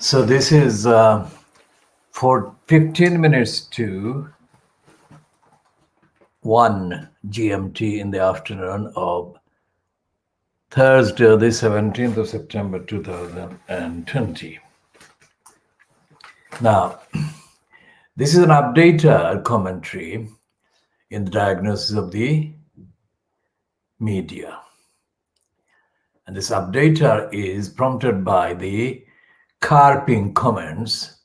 So this is for 15 minutes to 1 GMT in the afternoon of Thursday, the 17th of September 2020. Now, this is an updated commentary in the diagnosis of the media. And this updater is prompted by the carping comments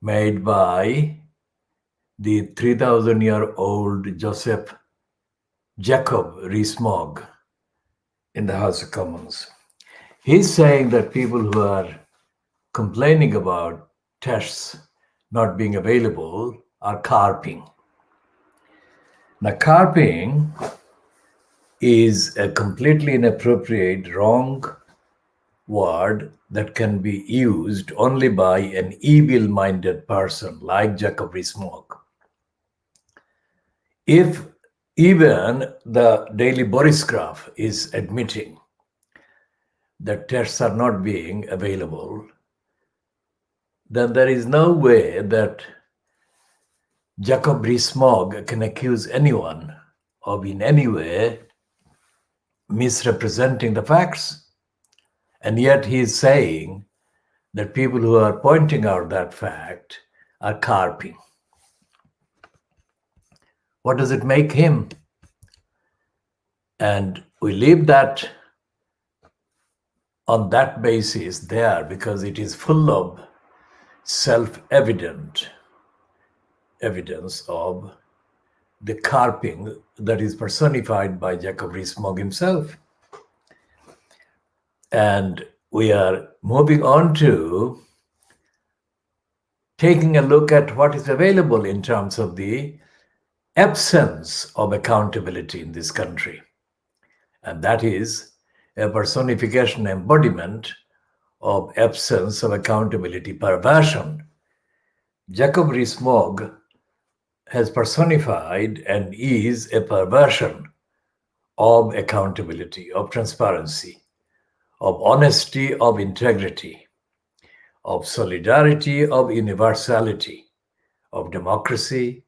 made by the 3,000-year-old Joseph Jacob Rees-Mogg in the House of Commons. He's saying that people who are complaining about tests not being available are carping. Now, carping is a completely inappropriate, wrong word that can be used only by an evil-minded person like Jacob Rees-Mogg. If even the Daily Borisgraph is admitting that tests are not being available, then there is no way that Jacob Rees-Mogg can accuse anyone of in any way misrepresenting the facts. And yet he is saying that people who are pointing out that fact are carping. What does it make him? And we leave that on that basis there because it is full of self-evident evidence of the carping that is personified by Jacob Rees-Mogg himself. And we are moving on to taking a look at what is available in terms of the absence of accountability in this country. And that is a personification embodiment of absence of accountability, perversion. Jacob Rees-Mogg has personified and is a perversion of accountability, of transparency, of honesty, of integrity, of solidarity, of universality, of democracy,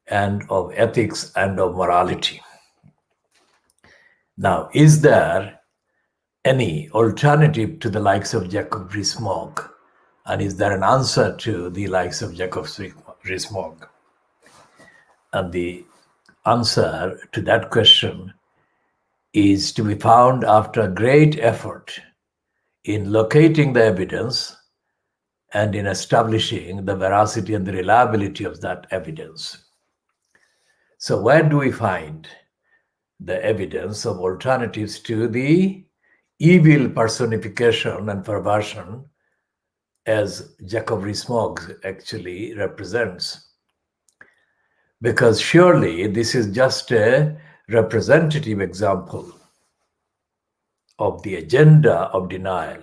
and of ethics and of morality. Now, is there any alternative to the likes of Jacob Rees-Mogg? And is there an answer to the likes of Jacob Rees-Mogg? And the answer to that question is to be found after a great effort in locating the evidence and in establishing the veracity and the reliability of that evidence. So where do we find the evidence of alternatives to the evil personification and perversion as Jacob Rees-Mogg actually represents? Because surely this is just a representative example of the agenda of denial.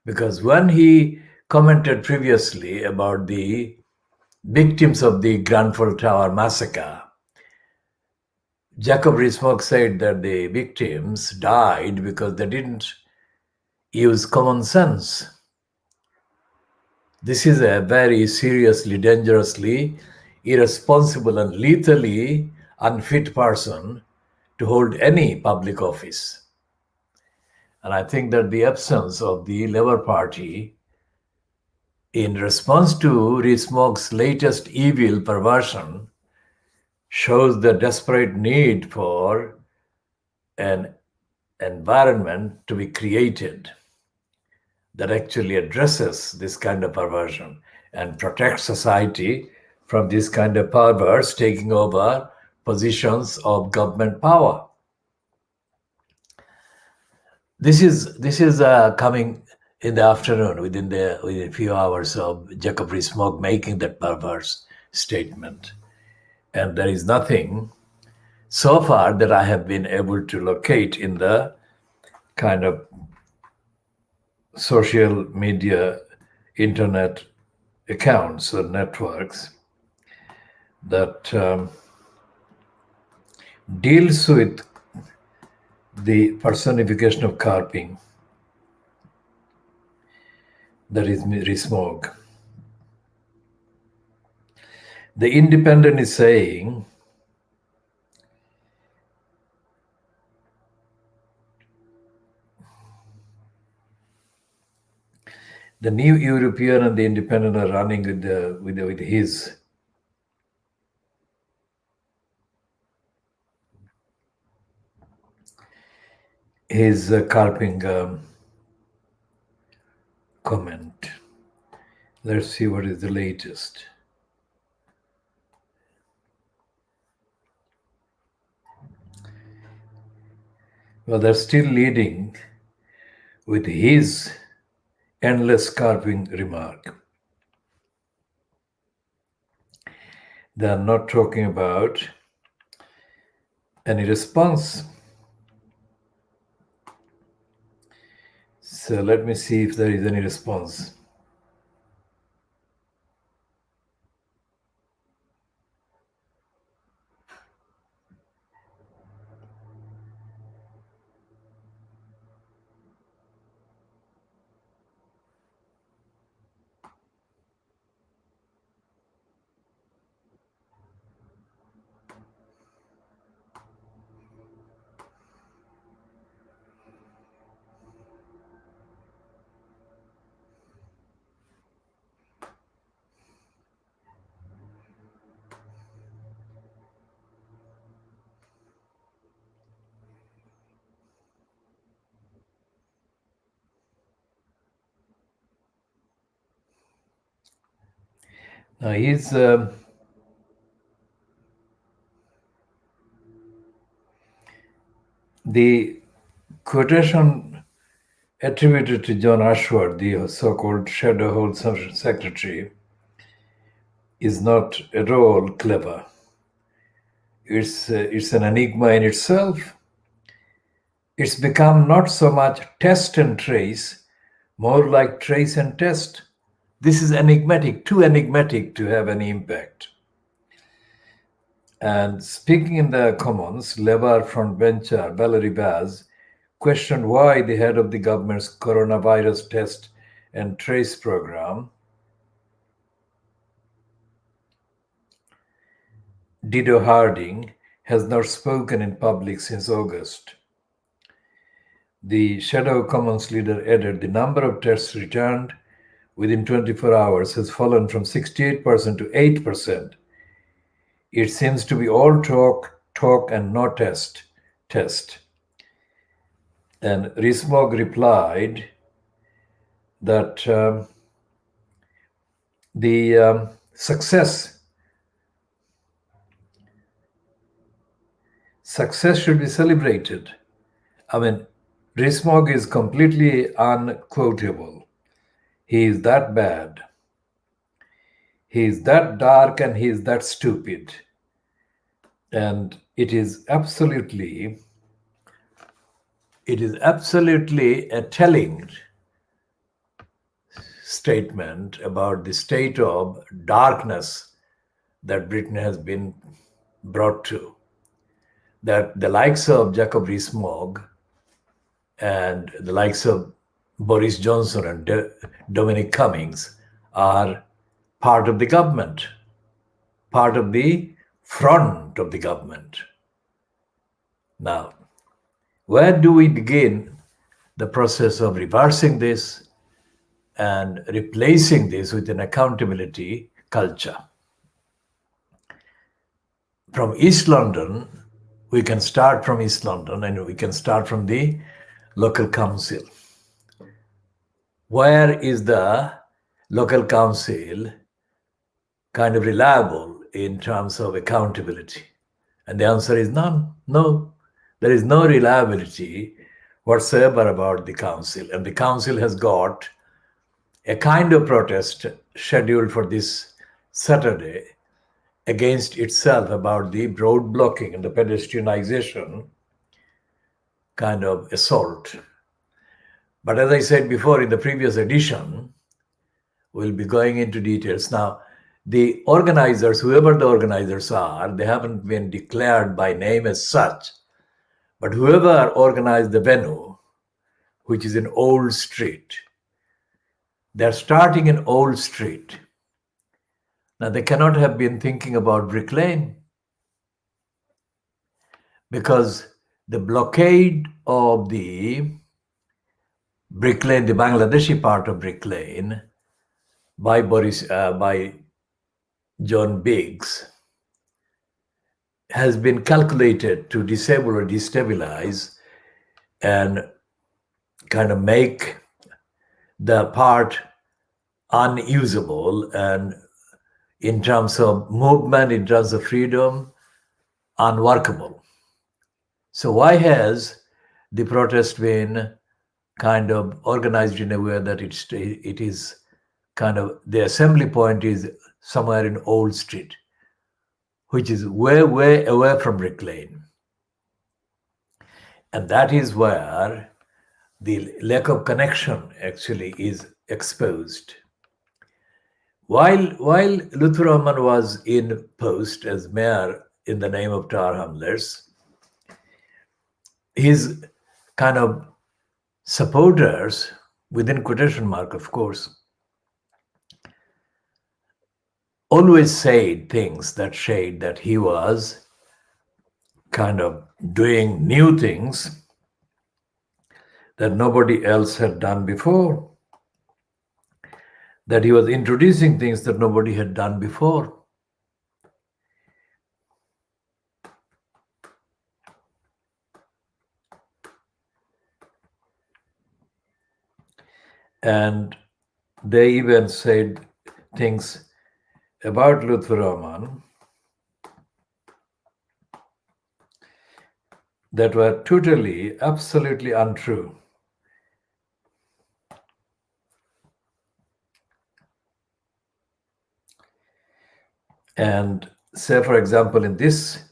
Because when he commented previously about the victims of the Grenfell Tower massacre, Jacob Rees-Mogg said that the victims died because they didn't use common sense. This is a very seriously, dangerously irresponsible and lethally unfit person to hold any public office. And I think that the absence of the Labour Party in response to Rees-Mogg's latest evil perversion shows the desperate need for an environment to be created that actually addresses this kind of perversion and protects society from this kind of perverse taking over positions of government power. This is coming in the afternoon within a few hours of Jacob Rees-Mogg making that perverse statement. And there is nothing so far that I have been able to locate in the kind of social media, internet accounts or networks that deals with the personification of carping. that is Rees-Mogg. The Independent is saying the New European and the Independent are running with his carping comment. Let's see what is the latest. Well, they're still leading with his endless carping remark. They are not talking about any response. So let me see if there is any response. Now he's the quotation attributed to John Ashworth, the so-called shadow Home Secretary, is not at all clever. It's an enigma in itself. It's become not so much test and trace, more like trace and test. This is enigmatic, too enigmatic to have any impact. And speaking in the Commons, Labour frontbencher Valerie Baz questioned why the head of the government's coronavirus test and trace program, Dido Harding, has not spoken in public since August. The shadow Commons leader added the number of tests returned within 24 hours has fallen from 68% to 8%. It seems to be all talk and no test. And Rees-Mogg replied that the success should be celebrated. I mean, Rees-Mogg is completely unquotable. He is that bad. He is that dark and he is that stupid. And it is absolutely a telling statement about the state of darkness that Britain has been brought to. That the likes of Jacob Rees-Mogg and the likes of Boris Johnson and Dominic Cummings are part of the government, part of the front of the government. Now, where do we begin the process of reversing this and replacing this with an accountability culture? From East London, we can start from East London and we can start from the local council. Where is the local council kind of reliable in terms of accountability? And the answer is none. No, there is no reliability whatsoever about the council. And the council has got a kind of protest scheduled for this Saturday against itself about the road blocking and the pedestrianization kind of assault. But as I said before in the previous edition, we'll be going into details. Now, the organizers, whoever the organizers are, they haven't been declared by name as such, but whoever organized the venue, which is in Old Street, They're starting in Old Street. Now, they cannot have been thinking about Brick Lane because the blockade of the Brick Lane, the Bangladeshi part of Brick Lane, by John Biggs, has been calculated to disable or destabilize and kind of make the part unusable, and in terms of movement, in terms of freedom, unworkable. So why has the protest been kind of organized in a way that it is kind of, the assembly point is somewhere in Old Street, which is way, way away from Brick Lane. And that is where the lack of connection actually is exposed. While Lutfur Rahman was in post as mayor in the name of Tower Hamlets, his kind of supporters, within quotation mark of course, always said things that shade that he was kind of doing new things that nobody else had done before, that he was introducing things that nobody had done before. And they even said things about Lutfur Rahman that were totally, absolutely untrue. And say, for example, in this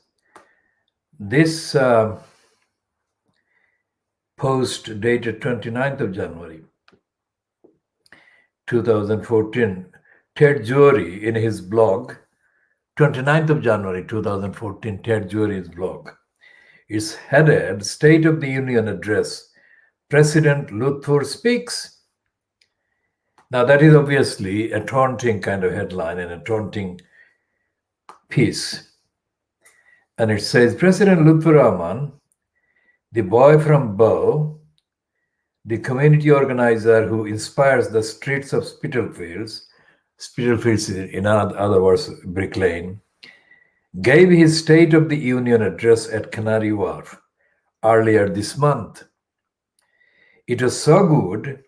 post dated 29th of January 2014, Ted Jury in his blog, 29th of January 2014, Ted Jury's blog, is headed State of the Union Address, President Lutfur Speaks. Now that is obviously a taunting kind of headline and a taunting piece. And it says, President Lutfur Rahman, the boy from Bow, the community organizer who inspires the streets of Spitalfields in other words, Brick Lane, gave his State of the Union address at Canary Wharf earlier this month. It was so good,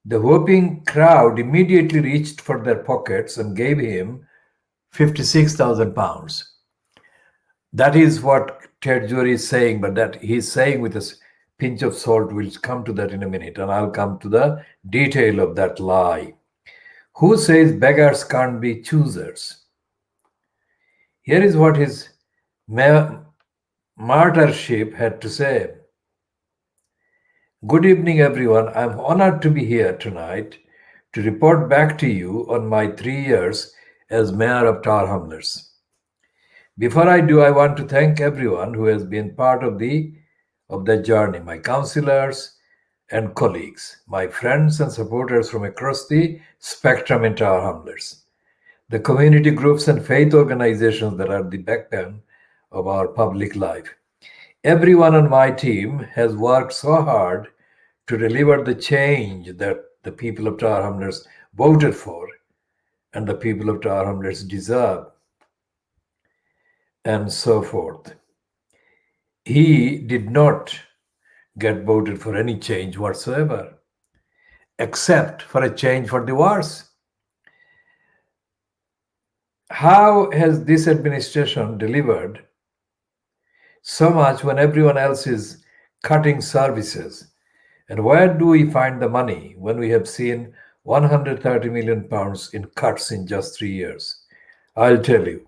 the whooping crowd immediately reached for their pockets and gave him £56,000. That is what Ted Jury is saying, but that he's saying with a pinch of salt. We'll come to that in a minute, and I'll come to the detail of that lie. Who says beggars can't be choosers? Here is what his martyrship had to say. Good evening, everyone. I'm honored to be here tonight to report back to you on my 3 years as mayor of Tower Hamlets. Before I do, I want to thank everyone who has been part of the journey, my councillors and colleagues, my friends and supporters from across the spectrum in Tower Hamlets, the community groups and faith organizations that are the backbone of our public life. Everyone on my team has worked so hard to deliver the change that the people of Tower Hamlets voted for and the people of Tower Hamlets deserve, and so forth. He did not get voted for any change whatsoever, except for a change for the worse. How has this administration delivered so much when everyone else is cutting services? And where do we find the money when we have seen £130 million in cuts in just 3 years? I'll tell you.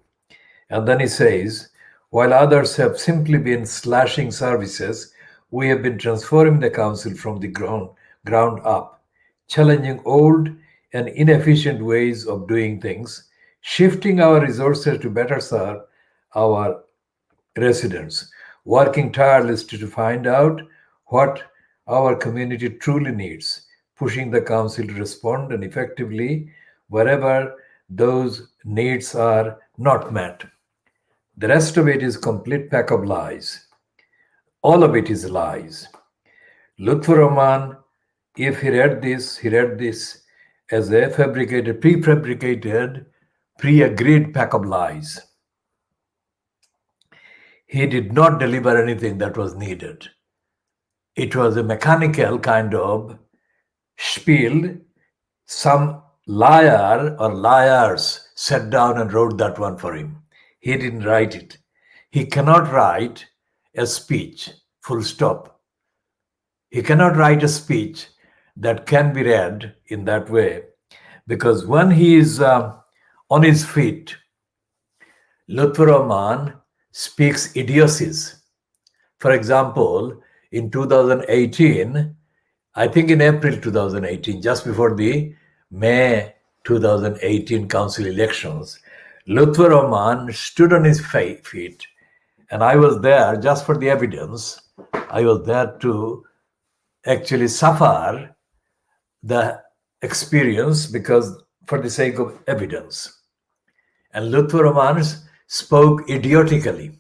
And then he says, while others have simply been slashing services, we have been transforming the council from the ground up, challenging old and inefficient ways of doing things, shifting our resources to better serve our residents, working tirelessly to find out what our community truly needs, pushing the council to respond and effectively wherever those needs are not met. The rest of it is complete pack of lies. All of it is lies. Lutfur Rahman, if he read this as a prefabricated, pre-agreed pack of lies. He did not deliver anything that was needed. It was a mechanical kind of spiel. Some liar or liars sat down and wrote that one for him. He didn't write it. He cannot write a speech, full stop. He cannot write a speech that can be read in that way, because when he is on his feet, Lutfur Rahman speaks idiocies. For example, in 2018, I think in April 2018, just before the May 2018 council elections, Lutfur Rahman stood on his feet, and I was there just for the evidence. I was there to actually suffer the experience because for the sake of evidence. And Lutfur Rahman spoke idiotically.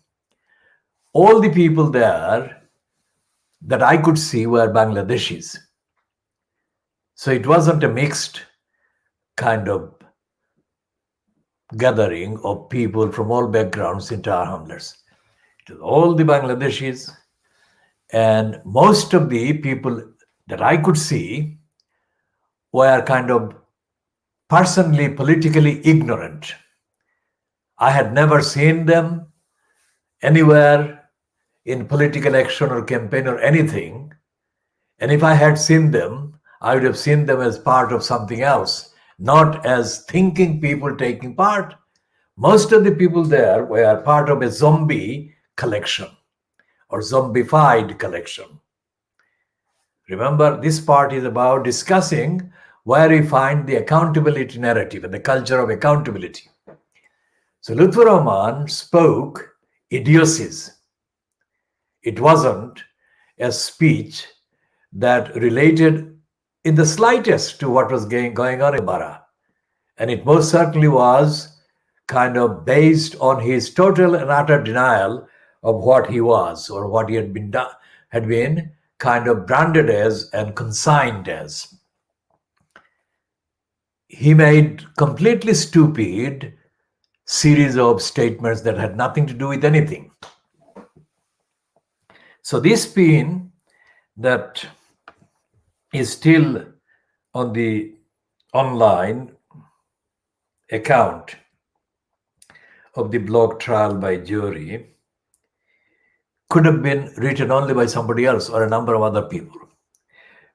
All the people there that I could see were Bangladeshis. So it wasn't a mixed kind of gathering of people from all backgrounds into our hamlets. It was all the Bangladeshis, and most of the people that I could see were kind of personally, politically ignorant. I had never seen them anywhere in political action or campaign or anything. And if I had seen them, I would have seen them as part of something else, not as thinking people taking part. Most of the people there were part of a zombie collection or zombified collection. Remember, this part is about discussing where we find the accountability narrative and the culture of accountability. So Lutfur Rahman spoke idiocies. It wasn't a speech that related in the slightest to what was going on in Bara. And it most certainly was kind of based on his total and utter denial of what he was or what he had been kind of branded as and consigned as. He made completely stupid series of statements that had nothing to do with anything. So this spin that is still on the online account of the blog Trial by Jury could have been written only by somebody else or a number of other people,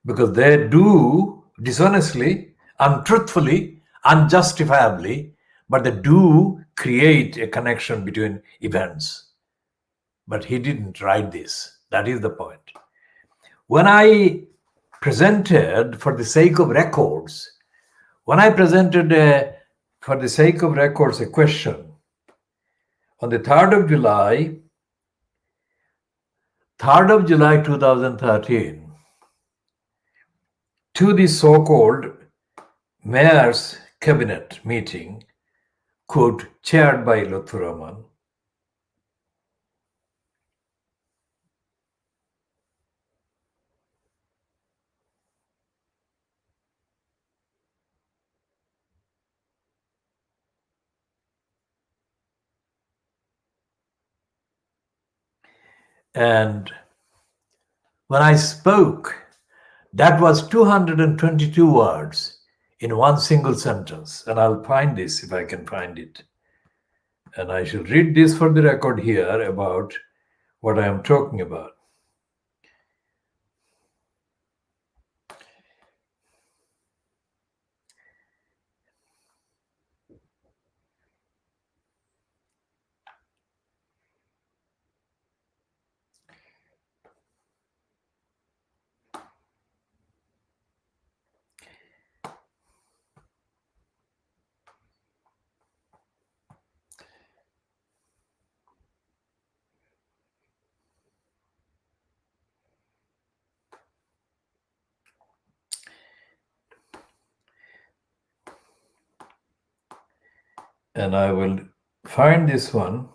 because they do dishonestly, untruthfully, unjustifiably, but they do create a connection between events. But he didn't write this. That is the point. When I presented for the sake of records, for the sake of records a question on the 3rd of July 2013 to the so-called mayor's cabinet meeting, chaired by Lutfur Rahman, and when I spoke, that was 222 words in one single sentence. And I'll find this if I can find it. And I shall read this for the record here about what I am talking about. And I will find this one,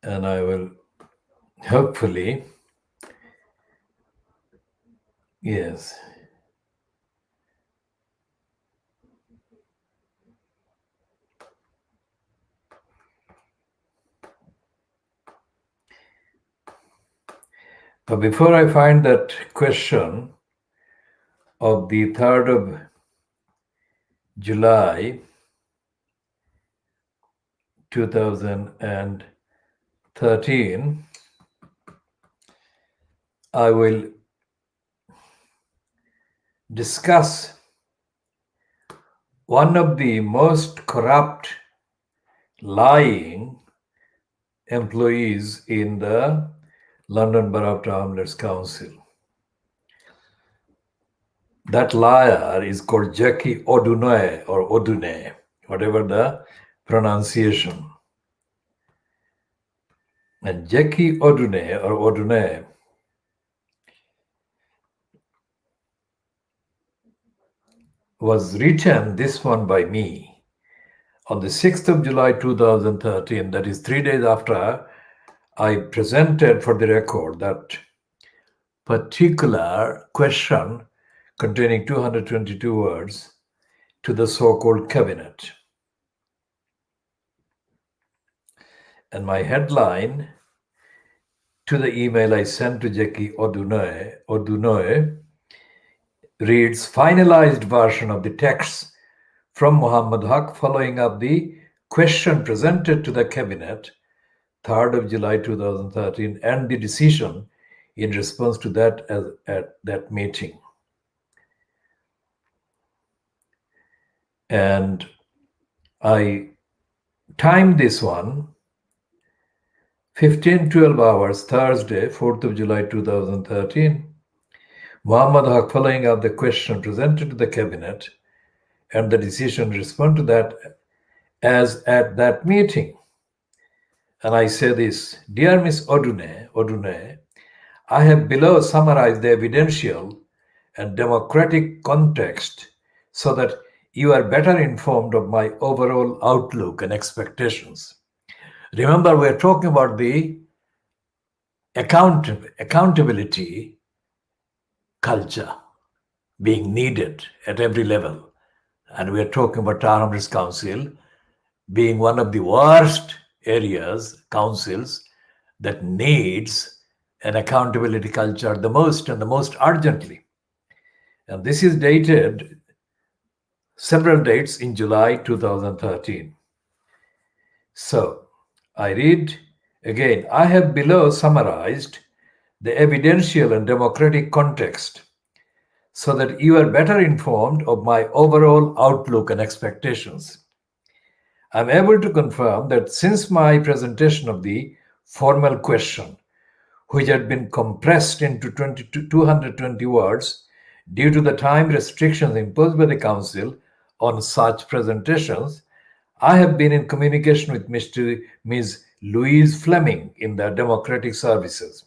and I will hopefully, yes. But before I find that question of the 3rd of July 2013, I will discuss one of the most corrupt, lying employees in the London Borough of Hamlets Council. That liar is called Jackie Odune or Odune, whatever the pronunciation. And Jackie Odune or Odune was written, this one by me, on the 6th of July 2013, that is 3 days after I presented for the record that particular question containing 222 words to the so-called cabinet. And my headline to the email I sent to Jackie Odunoy reads, finalized version of the text from Muhammad Haque following up the question presented to the cabinet 3rd of July 2013 and the decision in response to that at that meeting. And I timed this one 15:12 hours, Thursday, 4th of July 2013. Muhammad Haque following up the question presented to the cabinet and the decision to respond to that as at that meeting. And I say this, dear Miss Odune, I have below summarized the evidential and democratic context so that you are better informed of my overall outlook and expectations. Remember, we're talking about the accountability culture being needed at every level. And we're talking about Tower Hamlets Council being one of the worst areas, councils, that needs an accountability culture the most and the most urgently. And this is dated several dates in July 2013. So I read again, I have below summarized the evidential and democratic context so that you are better informed of my overall outlook and expectations. I'm able to confirm that since my presentation of the formal question, which had been compressed into 220 words due to the time restrictions imposed by the Council on such presentations, I have been in communication with Ms. Louise Fleming in the Democratic Services.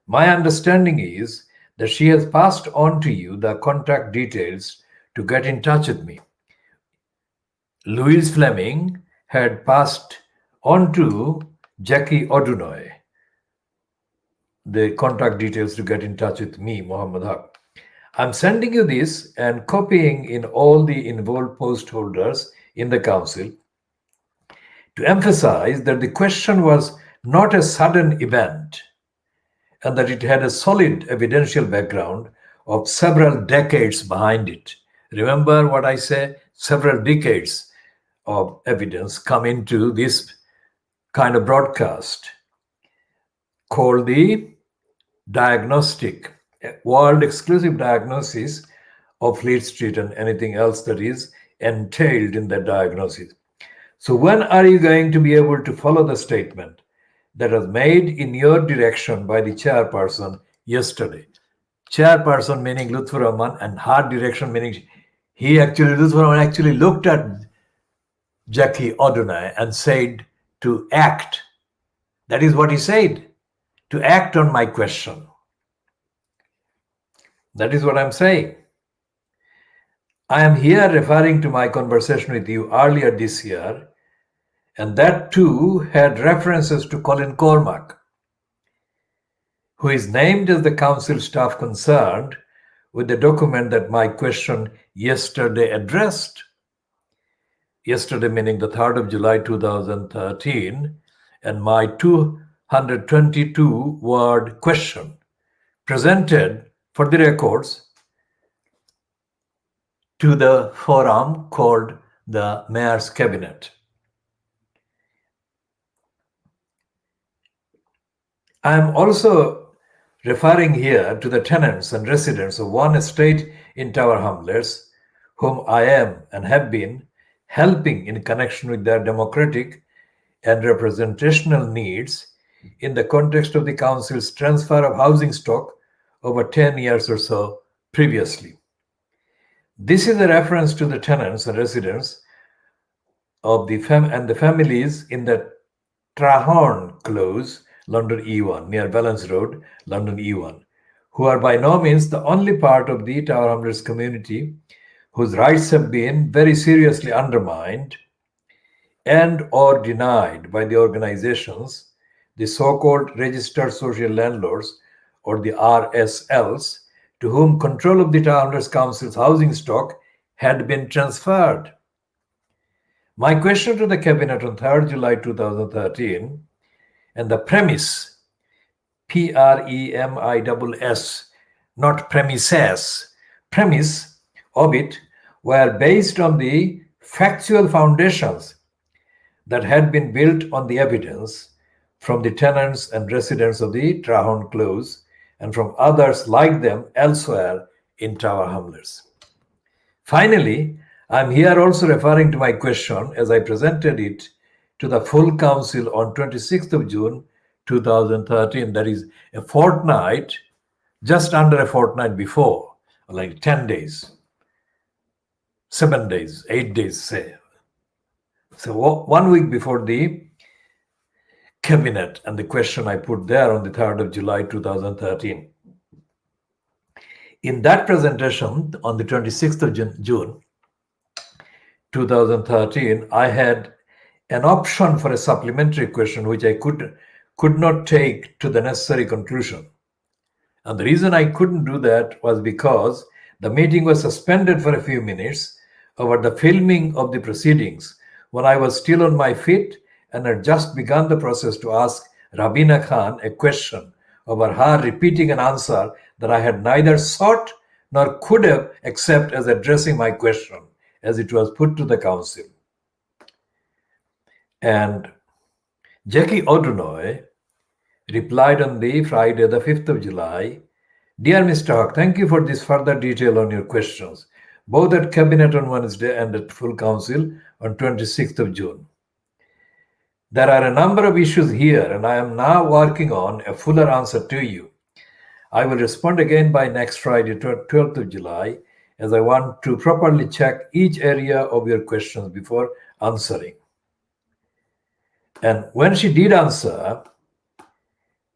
My understanding is that she has passed on to you the contact details to get in touch with me. Louise Fleming had passed on to Jackie Odunoy the contact details to get in touch with me, Muhammad Haque. I'm sending you this and copying in all the involved post holders in the council to emphasize that the question was not a sudden event and that it had a solid evidential background of several decades behind it. Remember what I say? Several decades of evidence come into this kind of broadcast called the diagnostic, world exclusive diagnosis of Fleet Street and anything else that is entailed in that diagnosis. So when are you going to be able to follow the statement that was made in your direction by the chairperson yesterday? Chairperson meaning Lutfur Rahman and her direction meaning Lutfur Rahman actually looked at Jackie Odunai and said to act. That is what he said, to act on my question. That is what I'm saying. I am here referring to my conversation with you earlier this year, and that too had references to Colin Cormack, who is named as the council staff concerned with the document that my question yesterday addressed. Yesterday meaning the 3rd of July 2013, and my 222-word question presented for the records to the forum called the Mayor's Cabinet. I am also referring here to the tenants and residents of one estate in Tower Hamlets, whom I am and have been helping in connection with their democratic and representational needs in the context of the council's transfer of housing stock over 10 years or so previously. This is a reference to the tenants and residents of the families in the Trahorn Close, London E1, near Valence Road, London E1, who are by no means the only part of the Tower Hamlets community whose rights have been very seriously undermined and or denied by the organizations, the so-called registered social landlords or the RSLs, to whom control of the Tower Hamlets Council's housing stock had been transferred. My question to the Cabinet on 3rd July 2013, and the premise, PREMISS, not premises, premise of it were based on the factual foundations that had been built on the evidence from the tenants and residents of the Trahorn Close and from others like them elsewhere in Tower Hamlets. Finally, I am here also referring to my question as I presented it to the full council on 26th of June 2013, that is a fortnight, just under a fortnight before, like 10 days, 7 days, 8 days, say. So 1 week before the Cabinet and the question I put there on the 3rd of July 2013. In that presentation on the 26th of June 2013, I had an option for a supplementary question which I could not take to the necessary conclusion. And the reason I couldn't do that was because the meeting was suspended for a few minutes over the filming of the proceedings when I was still on my feet and had just begun the process to ask Rabina Khan a question over her repeating an answer that I had neither sought nor could have accept as addressing my question as it was put to the council. And Jackie O'Donoghue replied on the Friday, the 5th of July, "Dear Mr. Haque, thank you for this further detail on your questions, both at Cabinet on Wednesday and at full council on 26th of June. There are a number of issues here and I am now working on a fuller answer to you. I will respond again by next Friday, 12th of July, as I want to properly check each area of your questions before answering." And when she did answer,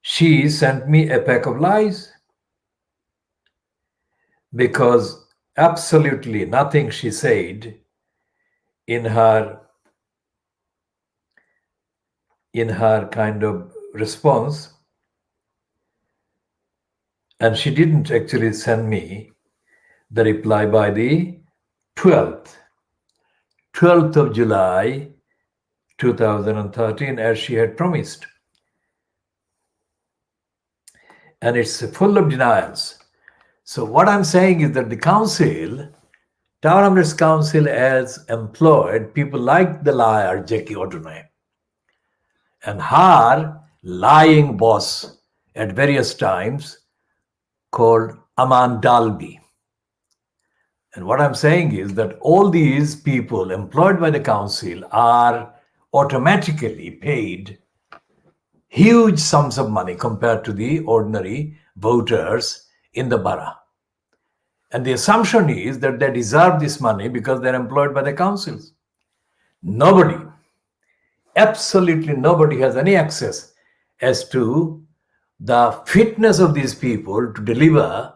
she sent me a pack of lies, because absolutely nothing she said in her kind of response, and she didn't actually send me the reply by the 12th of July 2013 as she had promised. And it's full of denials. So what I'm saying is that the council, Tower Hamlets Council, has employed people like the liar Jackie O'Donoghue and her lying boss at various times called Aman Dalby. And what I'm saying is that all these people employed by the council are automatically paid huge sums of money compared to the ordinary voters in the borough. And the assumption is that they deserve this money because they're employed by the councils. Nobody, absolutely nobody has any access as to the fitness of these people to deliver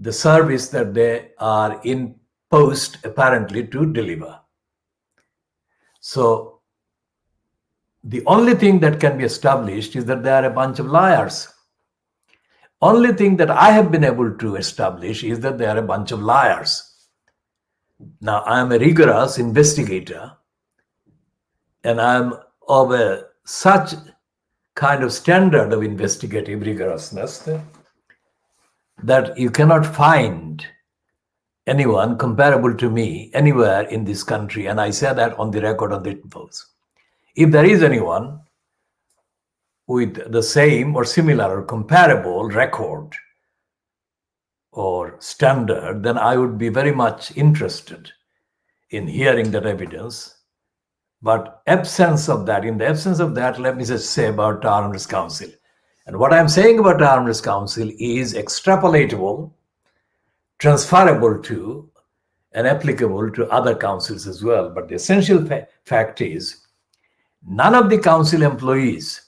the service that they are in post apparently to deliver. So the only thing that can be established is that they are a bunch of liars. Only thing that I have been able to establish is that they are a bunch of liars. Now, I am a rigorous investigator, and I am of such kind of standard of investigative rigorousness that you cannot find anyone comparable to me anywhere in this country. And I say that on the record on the post. If there is anyone with the same or similar or comparable record or standard, then I would be very much interested in hearing that evidence. But in the absence of that, let me just say about Tower Hamlets Council. And what I'm saying about Tower Hamlets Council is extrapolatable, transferable to, and applicable to other councils as well. But the essential fact is, none of the council employees,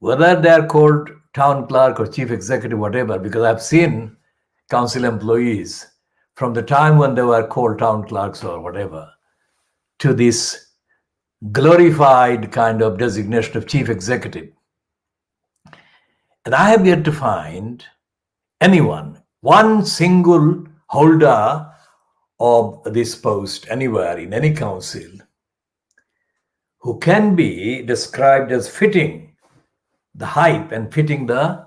whether they are called town clerk or chief executive, whatever, because I've seen council employees from the time when they were called town clerks or whatever, to this glorified kind of designation of chief executive. And I have yet to find anyone, one single holder of this post anywhere in any council, who can be described as fitting the hype and fitting the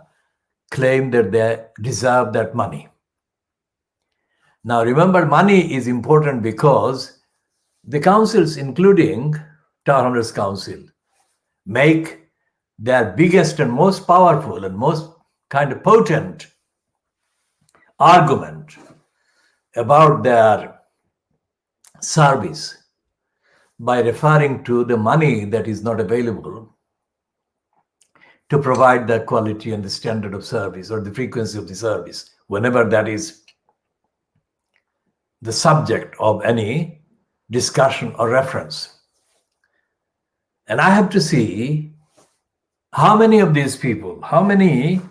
claim that they deserve that money. Now remember, money is important because the councils, including Tower Hamlets Council, make their biggest and most powerful and most kind of potent argument about their service by referring to the money that is not available to provide the quality and the standard of service or the frequency of the service, whenever that is the subject of any discussion or reference. And I have to see how many of these people, how many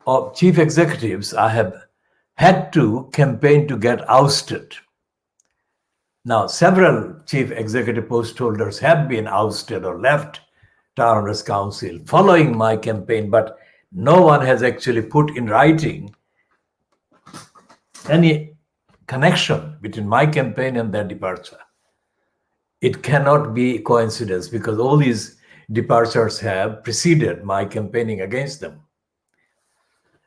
of chief executives I have had to campaign to get ousted. Now, several chief executive post holders have been ousted or left Tower Hamlets Council following my campaign, but no one has actually put in writing any connection between my campaign and their departure. It cannot be coincidence because all these departures have preceded my campaigning against them.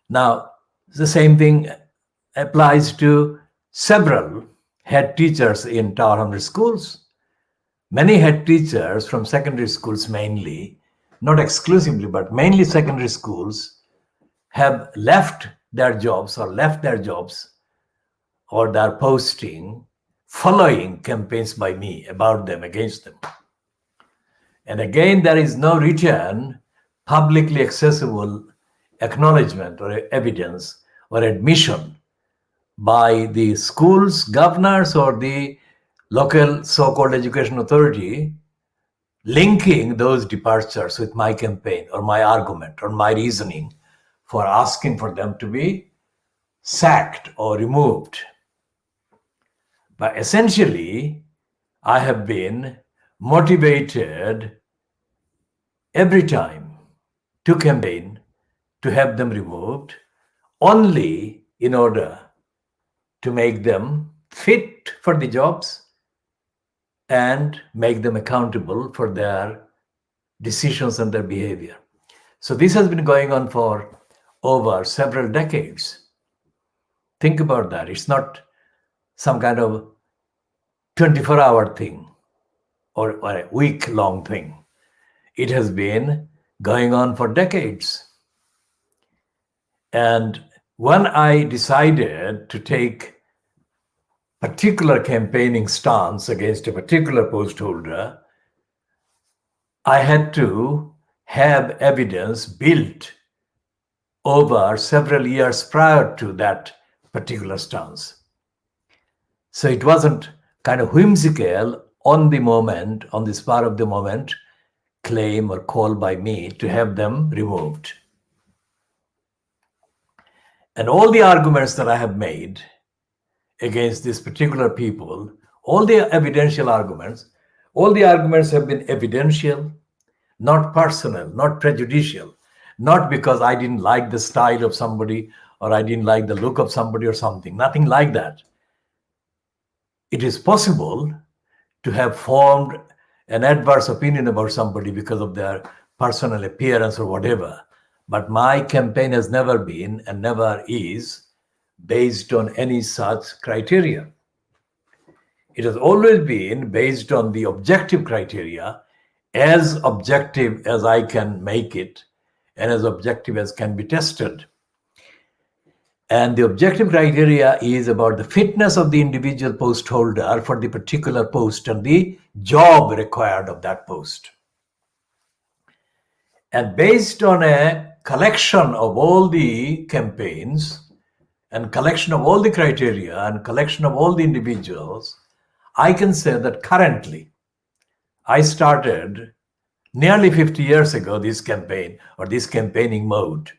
Now, the same thing applies to several head teachers in Tower Hamlets schools. Many head teachers from secondary schools mainly, not exclusively, but mainly secondary schools, have left their jobs or their posting following campaigns by me about them, against them. And again, there is no written, publicly accessible acknowledgement or evidence or admission by the school's governors or the local so-called education authority linking those departures with my campaign or my argument or my reasoning for asking for them to be sacked or removed. But essentially, I have been motivated every time to campaign to have them removed only in order to make them fit for the jobs and make them accountable for their decisions and their behavior. So this has been going on for over several decades. Think about that. It's not some kind of 24-hour thing or a week-long thing. It has been going on for decades. And when I decided to take particular campaigning stance against a particular post holder, I had to have evidence built over several years prior to that particular stance. So it wasn't kind of whimsical on the moment, on the spur of the moment, claim or call by me to have them removed. And all the arguments that I have made against these particular people, all the evidential arguments, all the arguments have been evidential, not personal, not prejudicial, not because I didn't like the style of somebody or I didn't like the look of somebody or something, nothing like that. It is possible to have formed an adverse opinion about somebody because of their personal appearance or whatever. But my campaign has never been and never is based on any such criteria. It has always been based on the objective criteria, as objective as I can make it and as objective as can be tested. And the objective criteria is about the fitness of the individual post holder for the particular post and the job required of that post. And based on a collection of all the campaigns and collection of all the criteria and collection of all the individuals, I can say that currently I started nearly 50 years ago this campaign or this campaigning mode.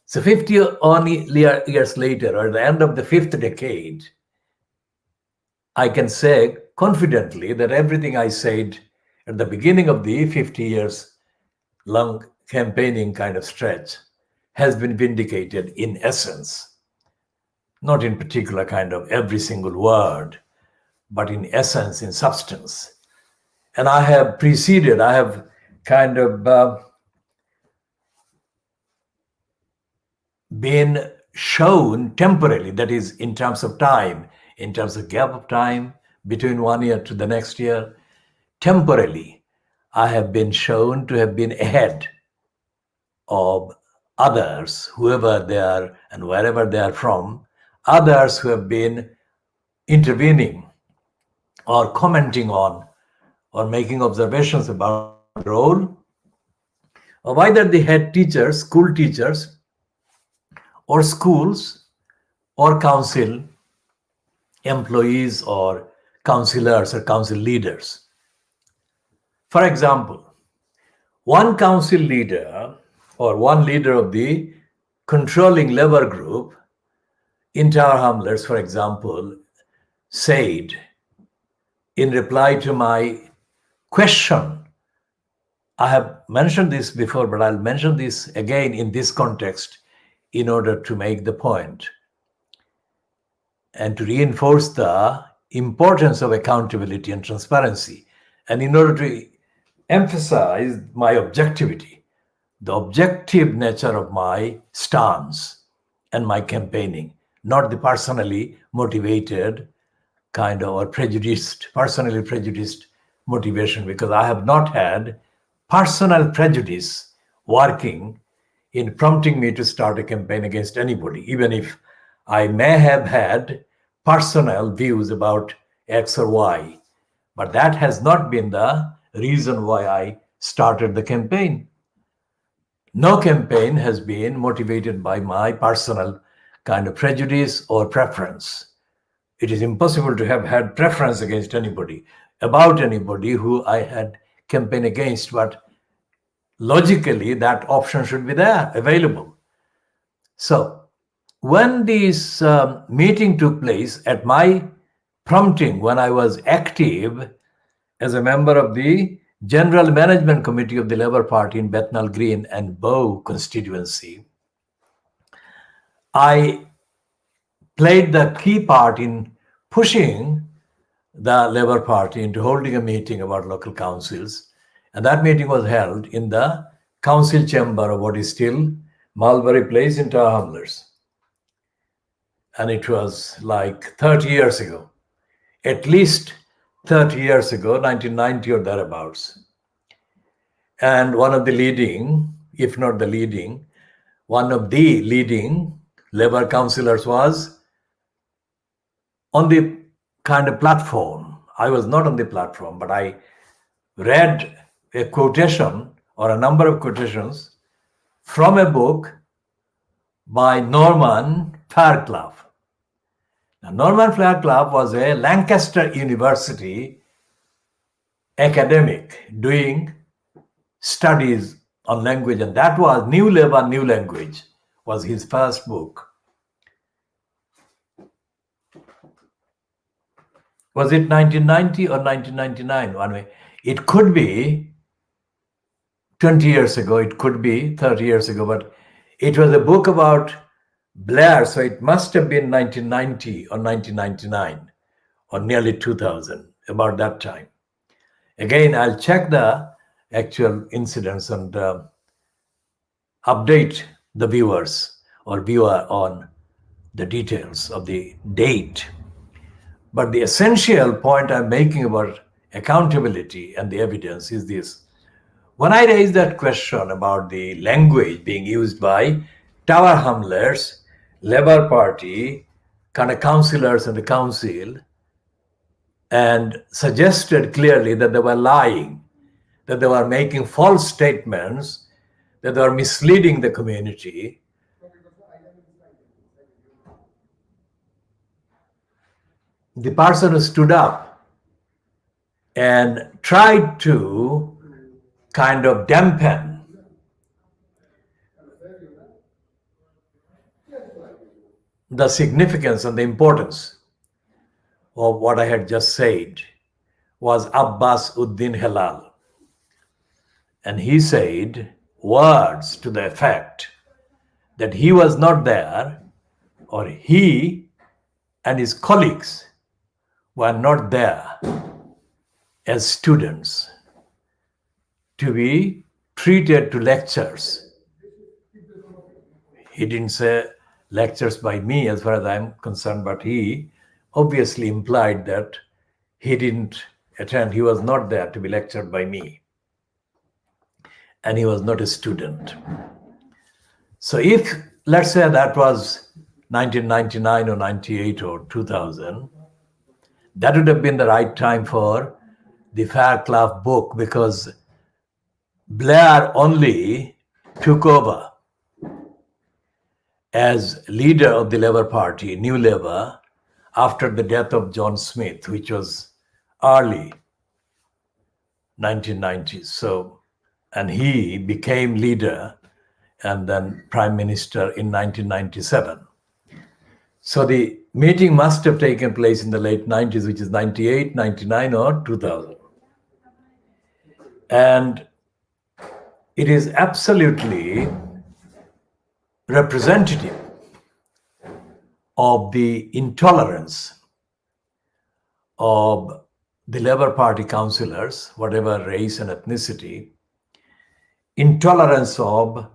So 50 years later, or at the end of the fifth decade, I can say confidently that everything I said at the beginning of the 50 years long campaigning kind of stretch has been vindicated in essence, not in particular kind of every single word, but in essence, in substance. And I have kind of been shown temporarily, that is in terms of time, in terms of gap of time between 1 year to the next year, temporarily, I have been shown to have been ahead of others, whoever they are and wherever they are from, others who have been intervening or commenting on or making observations about the role of either the head teachers, school teachers, or schools, or council employees, or councillors or council leaders. For example, one council leader or one leader of the controlling labor group in Tower Hamlets, for example, said in reply to my question, I have mentioned this before, but I'll mention this again in this context in order to make the point and to reinforce the importance of accountability and transparency, and in order to emphasize my objectivity, the objective nature of my stance and my campaigning, not the personally motivated kind of or personally prejudiced motivation, because I have not had personal prejudice working in prompting me to start a campaign against anybody, even if I may have had personal views about X or Y. But that has not been the reason why I started the campaign. No campaign has been motivated by my personal kind of prejudice or preference. It is impossible to have had preference against anybody, about anybody who I had campaigned against, but logically that option should be there, available. So when this meeting took place at my prompting, when I was active as a member of the General Management Committee of the Labour Party in Bethnal Green and Bow constituency, I played the key part in pushing the Labour Party into holding a meeting about local councils. And that meeting was held in the council chamber of what is still Mulberry Place in Tower Hamlets. And it was like 30 years ago, at least 30 years ago, 1990 or thereabouts. And one of the leading, if not the leading, one of the leading Labour councillors was on the kind of platform. I was not on the platform, but I read a quotation or a number of quotations from a book by Norman Fairclough. Now, Norman Fairclough was a Lancaster University academic doing studies on language, and that was New Labour, New Language was his first book. Was it 1990 or 1999? One way. It could be 20 years ago, it could be 30 years ago, but it was a book about Blair, so it must have been 1990 or 1999 or nearly 2000, about that time. Again, I'll check the actual incidents and update the viewers or viewer on the details of the date. But the essential point I'm making about accountability and the evidence is this. When I raised that question about the language being used by Tower Hamlets, Labour Party, kind of councillors in the council, and suggested clearly that they were lying, that they were making false statements, that they were misleading the community, the person who stood up and tried to kind of dampen the significance and the importance of what I had just said was Abbas Uddin Helal. And he said words to the effect that he was not there, or he and his colleagues were not there as students to be treated to lectures. He didn't say lectures by me as far as I'm concerned, but he obviously implied that he didn't attend, he was not there to be lectured by me. And he was not a student. So if, let's say that was 1999 or 98 or 2000, that would have been the right time for the Fairclough book, because Blair only took over as leader of the Labour Party, New Labour, after the death of John Smith, which was early 1990s. So, and he became leader and then prime minister in 1997. So the meeting must have taken place in the late 90s, which is 98, 99 or 2000. And it is absolutely representative of the intolerance of the Labour Party councillors, whatever race and ethnicity, intolerance of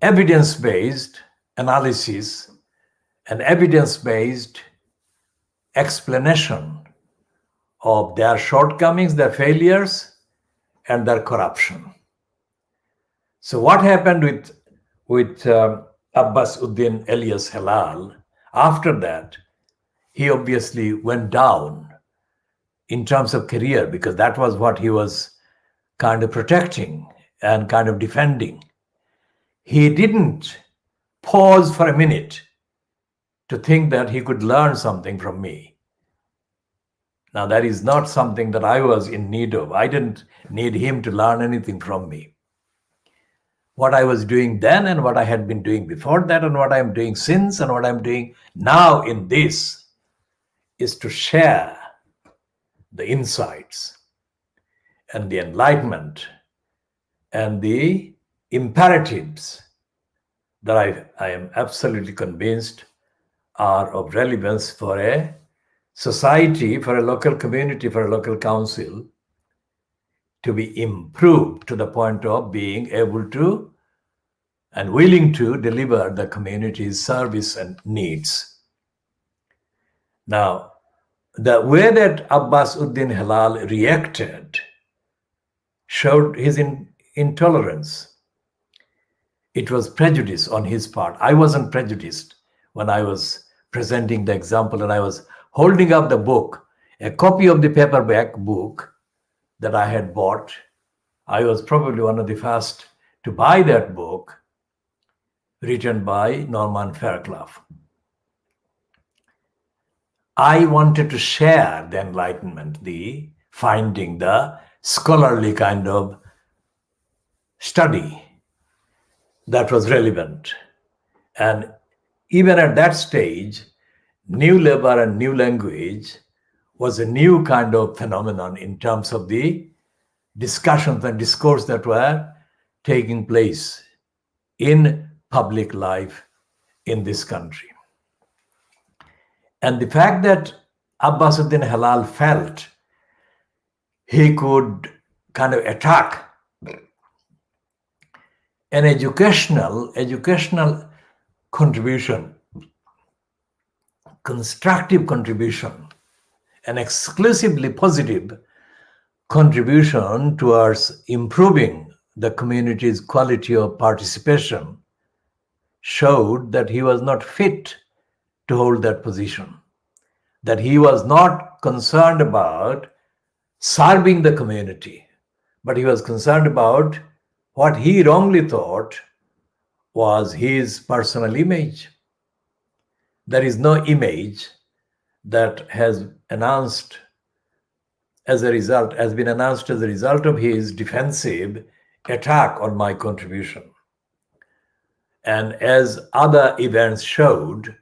evidence-based analysis and evidence-based explanation of their shortcomings, their failures, and their corruption. So what happened with Abbas Uddin alias Helal, after that, he obviously went down in terms of career, because that was what he was kind of protecting and kind of defending. He didn't pause for a minute to think that he could learn something from me. Now, that is not something that I was in need of. I didn't need him to learn anything from me. What I was doing then and what I had been doing before that and what I'm doing since and what I'm doing now in this is to share the insights and the enlightenment and the imperatives that I am absolutely convinced are of relevance for a society, for a local community, for a local council to be improved to the point of being able to and willing to deliver the community's service and needs. Now, the way that Abbas Uddin Helal reacted showed his intolerance. It was prejudice on his part. I wasn't prejudiced when I was presenting the example and I was holding up the book, a copy of the paperback book that I had bought. I was probably one of the first to buy that book, written by Norman Fairclough. I wanted to share the enlightenment, the finding, the scholarly kind of study that was relevant. And even at that stage, New Labour and New Language was a new kind of phenomenon in terms of the discussions and discourse that were taking place in public life in this country. And the fact that Abbasuddin Halal felt he could kind of attack an educational contribution, constructive contribution, an exclusively positive contribution towards improving the community's quality of participation, showed that he was not fit to hold that position, that he was not concerned about serving the community, but he was concerned about what he wrongly thought was his personal image. There is no image that has been announced as a result of his defensive attack on my contribution. And as other events showed,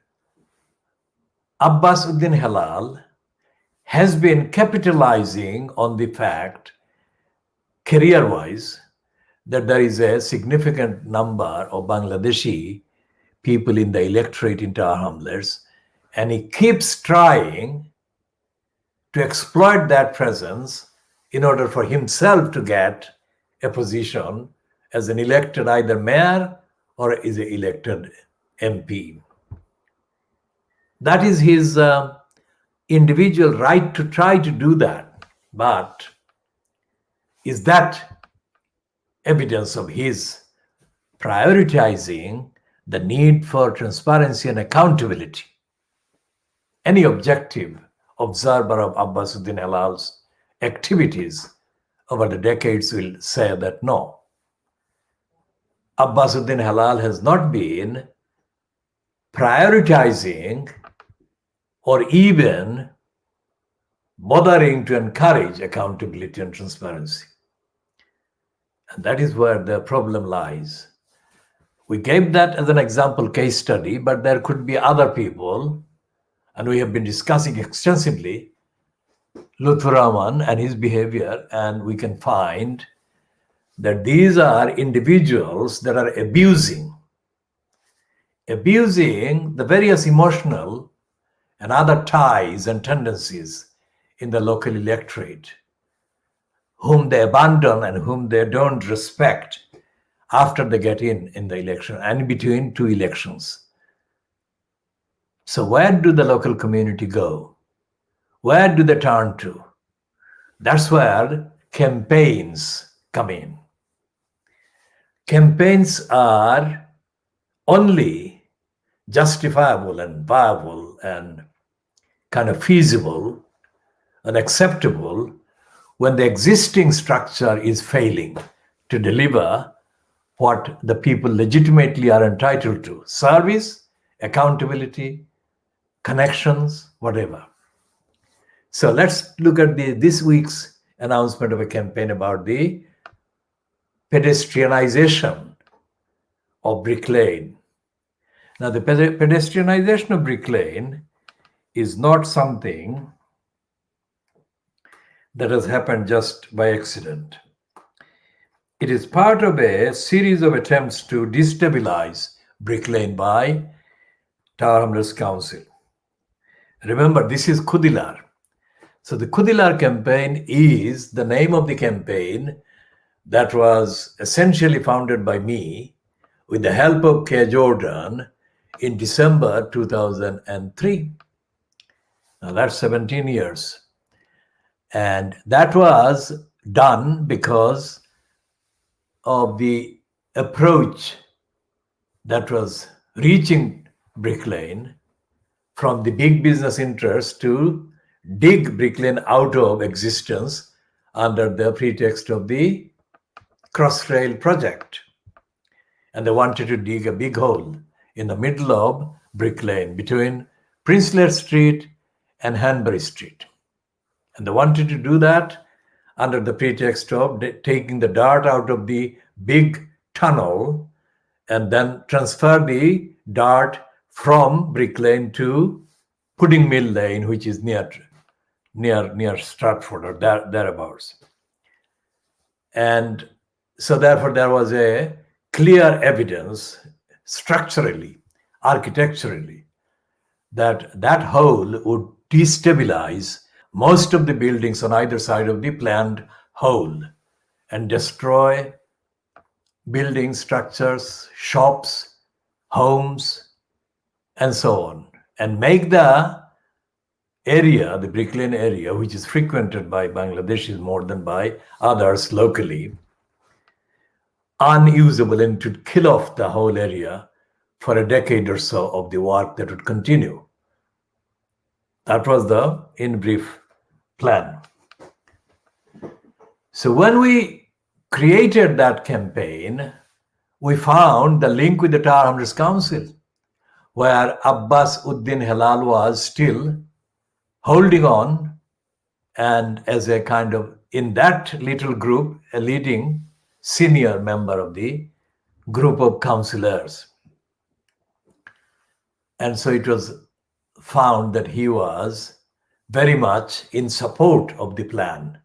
Abbasuddin Halal has been capitalizing on the fact, career-wise, that there is a significant number of Bangladeshi people in the electorate in Tower Hamlets, and he keeps trying to exploit that presence in order for himself to get a position as an elected either mayor or is an elected MP. That is his individual right to try to do that. But is that evidence of his prioritizing the need for transparency and accountability? Any objective observer of Abbasuddin Halal's activities over the decades will say that no, Abbasuddin Halal has not been prioritizing or even bothering to encourage accountability and transparency. And that is where the problem lies. We gave that as an example case study, but there could be other people, and we have been discussing extensively Lutfur Rahman and his behavior, and we can find that these are individuals that are abusing the various emotional and other ties and tendencies in the local electorate, whom they abandon and whom they don't respect after they get in the election and between two elections. So where do the local community go? Where do they turn to? That's where campaigns come in. Campaigns are only justifiable and viable and kind of feasible and acceptable when the existing structure is failing to deliver what the people legitimately are entitled to: service, accountability, connections, whatever. So let's look at this week's announcement of a campaign about the pedestrianization of Brick Lane. Now, the pedestrianization of Brick Lane is not something that has happened just by accident. It is part of a series of attempts to destabilize Brick Lane by Tower Hamlets Council. Remember, this is Khoodeelaar. So the Khoodeelaar campaign is the name of the campaign that was essentially founded by me with the help of K. Jordan in December 2003. Now that's 17 years. And that was done because of the approach that was reaching Brick Lane from the big business interests to dig Brick Lane out of existence under the pretext of the Crossrail project. And they wanted to dig a big hole in the middle of Brick Lane between Princelet Street and Hanbury Street. And they wanted to do that under the pretext of taking the dirt out of the big tunnel and then transfer the dirt from Brick Lane to Pudding Mill Lane, which is near near Stratford or thereabouts. And so therefore there was a clear evidence structurally, architecturally, that hole would destabilize most of the buildings on either side of the planned hole and destroy buildings, structures, shops, homes, and so on, and make the area, the Brick Lane area, which is frequented by Bangladeshis more than by others locally, unusable, and to kill off the whole area for a decade or so of the work that would continue. That was the, in brief, plan. So when we created that campaign, we found the link with the Tower Hamlets Council, where Abbas Uddin Helal was still holding on, and as a kind of, in that little group, a leading senior member of the group of councillors. And so it was found that he was very much in support of the plan,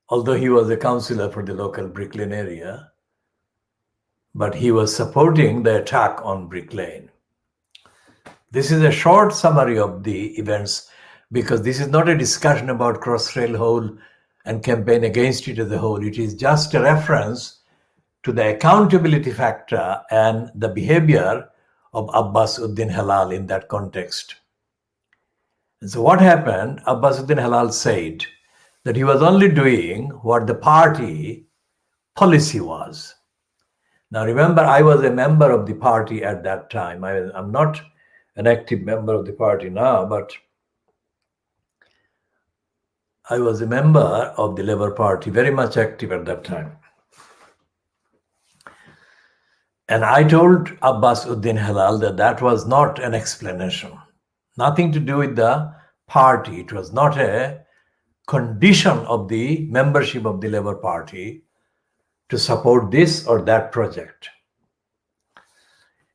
although he was a councillor for the local Brick Lane area, but he was supporting the attack on Brick Lane. This is a short summary of the events, because this is not a discussion about Crossrail Hole and campaign against it as a whole. It is just a reference to the accountability factor and the behavior of Abbas Uddin Helal in that context. And so what happened, Abbas Uddin Helal said that he was only doing what the party policy was. Now remember, I was a member of the party at that time. I'm not an active member of the party now, but I was a member of the Labour Party, very much active at that time. And I told Abbas Uddin Helal that that was not an explanation, nothing to do with the party. It was not a condition of the membership of the Labour Party to support this or that project.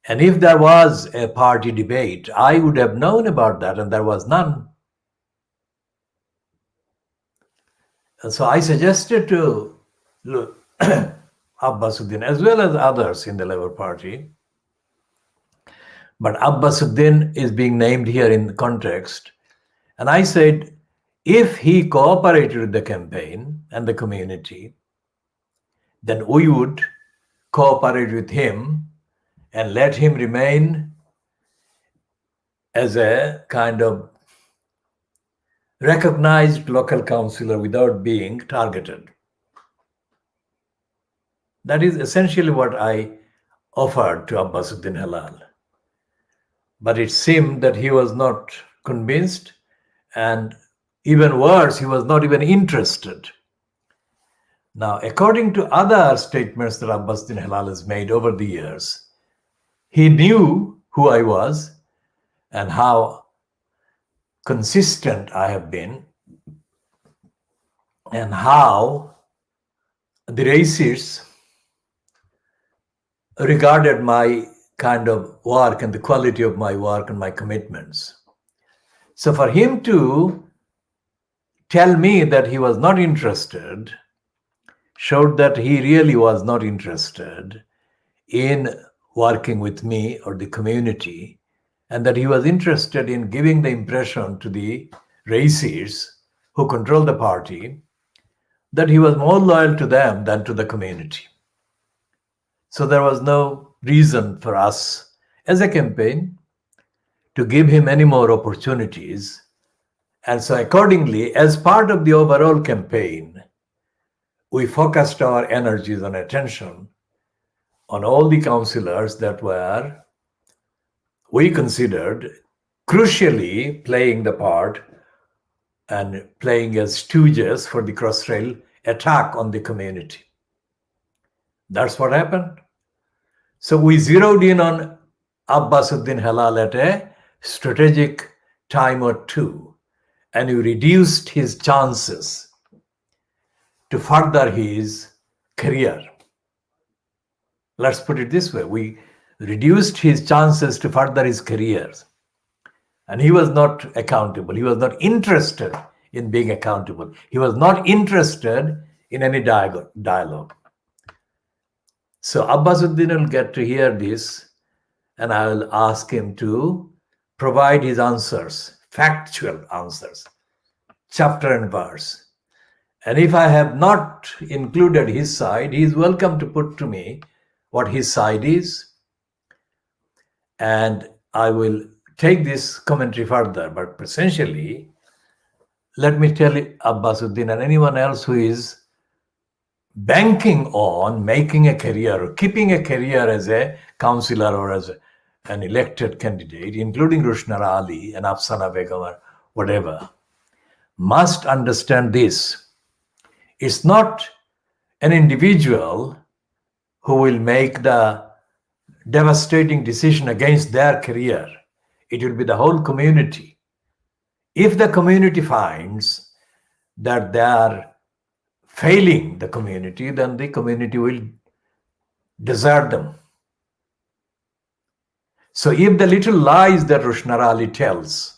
And if there was a party debate, I would have known about that, and there was none. And so I suggested to Abbas Uddin, as well as others in the Labour Party, but Abbas Uddin is being named here in the context, and I said, if he cooperated with the campaign and the community, then we would cooperate with him and let him remain as a kind of recognized local councillor without being targeted. That is essentially what I offered to Abbas Uddin Helal. But it seemed that he was not convinced, and even worse, he was not even interested. Now, according to other statements that Abbas Uddin Helal has made over the years, he knew who I was and how consistent I have been, and how the racists regarded my kind of work and the quality of my work and my commitments. So for him to tell me that he was not interested showed that he really was not interested in working with me or the community, and that he was interested in giving the impression to the racists who control the party that he was more loyal to them than to the community. So there was no reason for us as a campaign to give him any more opportunities. And so accordingly, as part of the overall campaign, we focused our energies and attention on all the councillors that were, we considered, crucially playing the part and playing as stooges for the Crossrail attack on the community. That's what happened. So we zeroed in on Abbas Uddin Helal at a strategic time or two, and we reduced his chances to further his career. Let's put it this way. We reduced his chances to further his career. And he was not accountable. He was not interested in being accountable. He was not interested in any dialogue. So Abbasuddin will get to hear this, and I will ask him to provide his answers, factual answers, chapter and verse. And if I have not included his side, he is welcome to put to me what his side is, and I will take this commentary further. But essentially, let me tell Abbasuddin and anyone else who is banking on making a career or keeping a career as a councillor or as an elected candidate, including Rushnara Ali and Afsana Begum or whatever, must understand this. It's not an individual who will make the devastating decision against their career. It will be the whole community. If the community finds that they are failing the community, then the community will desert them. So if the little lies that Rushnara Ali tells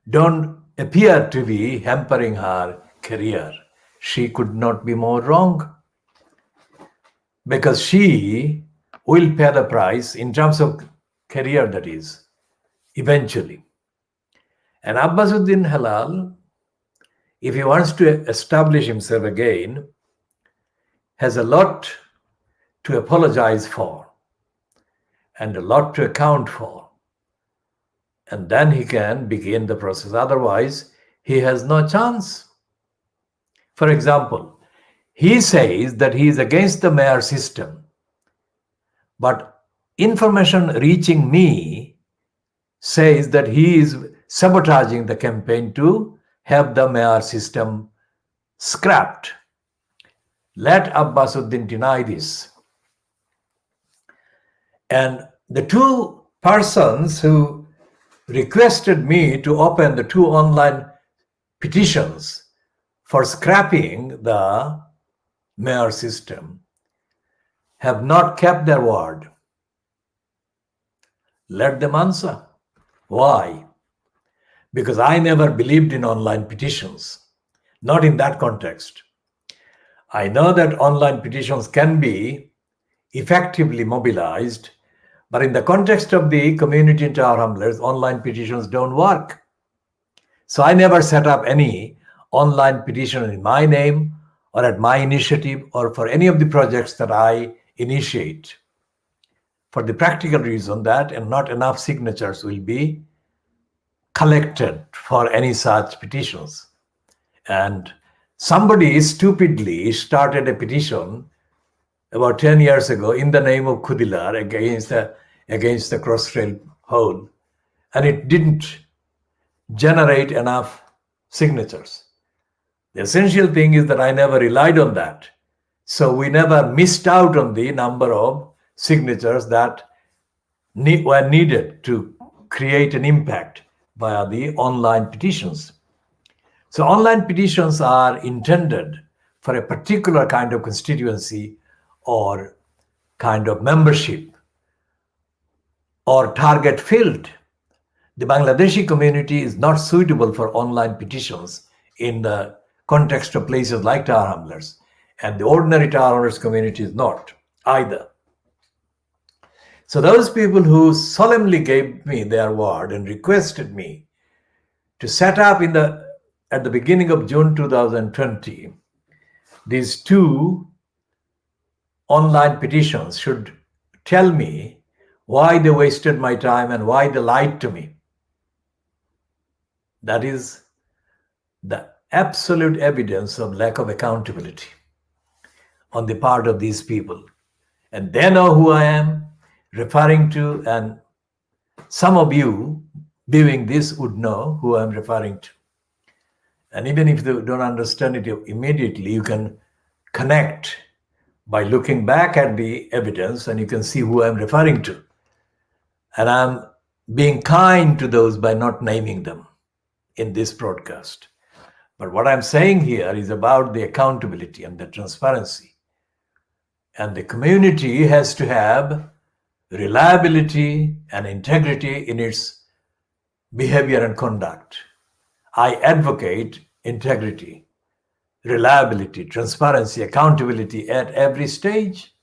don't appear to be hampering her career, she could not be more wrong, because she will pay the price in terms of career, that is, eventually. And Abbasuddin Halal, if he wants to establish himself again, has a lot to apologize for and a lot to account for. And then he can begin the process. Otherwise, he has no chance. For example, he says that he is against the mayor system, but information reaching me says that he is sabotaging the campaign to have the mayor system scrapped. Let Abbasuddin deny this. And the two persons who requested me to open the two online petitions for scrapping the mayor system have not kept their word. Let them answer. Why? Because I never believed in online petitions, not in that context. I know that online petitions can be effectively mobilized, but in the context of the community in Tower Hamlets, online petitions don't work. So I never set up any online petition in my name or at my initiative or for any of the projects that I initiate, for the practical reason that not enough signatures will be collected for any such petitions. And somebody stupidly started a petition about 10 years ago in the name of Khoodeelaar against the Crossrail hole, and it didn't generate enough signatures. The essential thing is that I never relied on that. So we never missed out on the number of signatures that were needed to create an impact via the online petitions. So online petitions are intended for a particular kind of constituency or kind of membership or target field. The Bangladeshi community is not suitable for online petitions in the context of places like Tower Hamlets, and the ordinary Tower Hamlets community is not either. So those people who solemnly gave me their word and requested me to set up at the beginning of June 2020, these two online petitions should tell me why they wasted my time and why they lied to me. That is the absolute evidence of lack of accountability on the part of these people. And they know who I am referring to, and some of you viewing this would know who I'm referring to. And even if you don't understand it immediately, you can connect by looking back at the evidence and you can see who I'm referring to. And I'm being kind to those by not naming them in this broadcast. But what I'm saying here is about the accountability and the transparency. And the community has to have reliability and integrity in its behavior and conduct. I advocate integrity, reliability, transparency, accountability at every stage.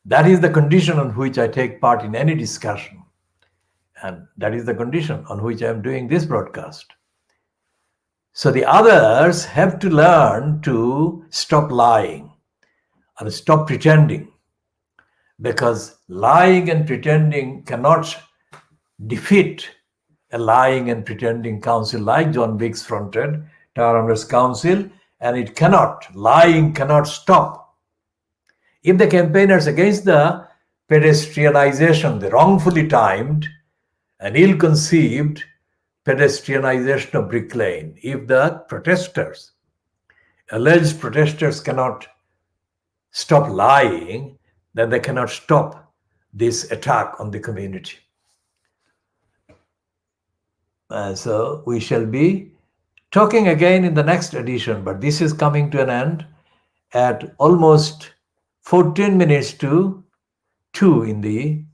That is the condition on which I take part in any discussion. And that is the condition on which I am doing this broadcast. So the others have to learn to stop lying and stop pretending, because lying and pretending cannot defeat a lying and pretending council like John Biggs fronted, Tower Hamlets Council, and lying cannot stop. If the campaigners against the pedestrianization, the wrongfully timed and ill-conceived pedestrianization of Brick Lane, if the alleged protesters cannot stop lying, then they cannot stop this attack on the community. So we shall be talking again in the next edition, but this is coming to an end at almost 14 minutes to 2 in the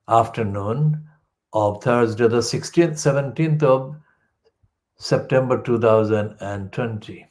afternoon of Thursday, the 17th of September 2020.